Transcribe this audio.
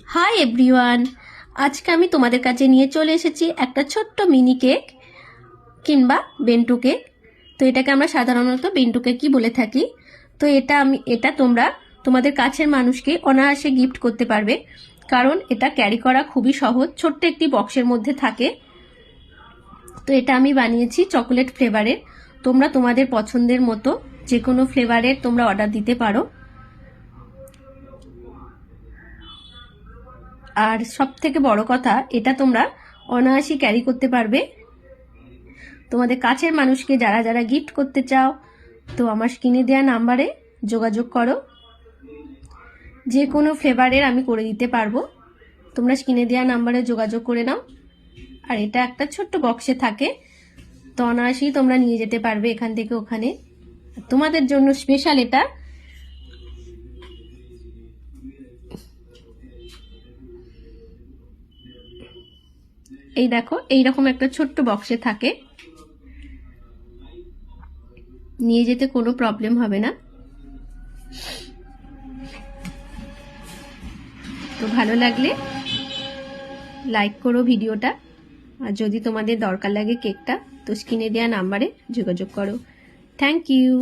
Hi everyone, আজকে আমি তোমাদের কাছে নিয়ে চলে এসেছি একটা ছোট্ট মিনি কেক কিংবা বেন্টু কেক। তো এটাকে আমরা সাধারণত বেন্টু কেকই বলে থাকি। তো এটা তোমরা তোমাদের কাছের মানুষকে অনায়াসে গিফট করতে পারবে, কারণ এটা ক্যারি করা খুবই সহজ, ছোট্ট একটি বক্সের মধ্যে থাকে। তো এটা আমি বানিয়েছি চকোলেট ফ্লেভারের। তোমরা তোমাদের পছন্দের মতো যে কোনো ফ্লেভারের তোমরা অর্ডার দিতে পারো। আর সব থেকে বড় কথা, এটা তোমরা অনায়াসে ক্যারি করতে পারবে। তোমাদের কাছের মানুষকে যারা যারা গিফট করতে চাও, তো আমার স্ক্রিনে দেওয়া নাম্বারে যোগাযোগ করো। যে কোনো ফ্লেভারের আমি করে দিতে পারবো, তোমরা স্ক্রিনে দেওয়া নাম্বারে যোগাযোগ করে নাও। আর এটা একটা ছোট্ট বক্সে থাকে, তো অনায়াসেই তোমরা নিয়ে যেতে পারবে এখান থেকে ওখানে। তোমাদের জন্য স্পেশাল এটা। এই দেখো, এইরকম একটা ছোট্ট বক্সে থাকে, নিয়ে যেতে কোনো প্রবলেম হবে না। তো ভালো লাগলে লাইক করো ভিডিওটা, আর যদি তোমাদের দরকার লাগে কেকটা, তো স্ক্রিনে দেওয়া নাম্বারে যোগাযোগ করো। Thank you.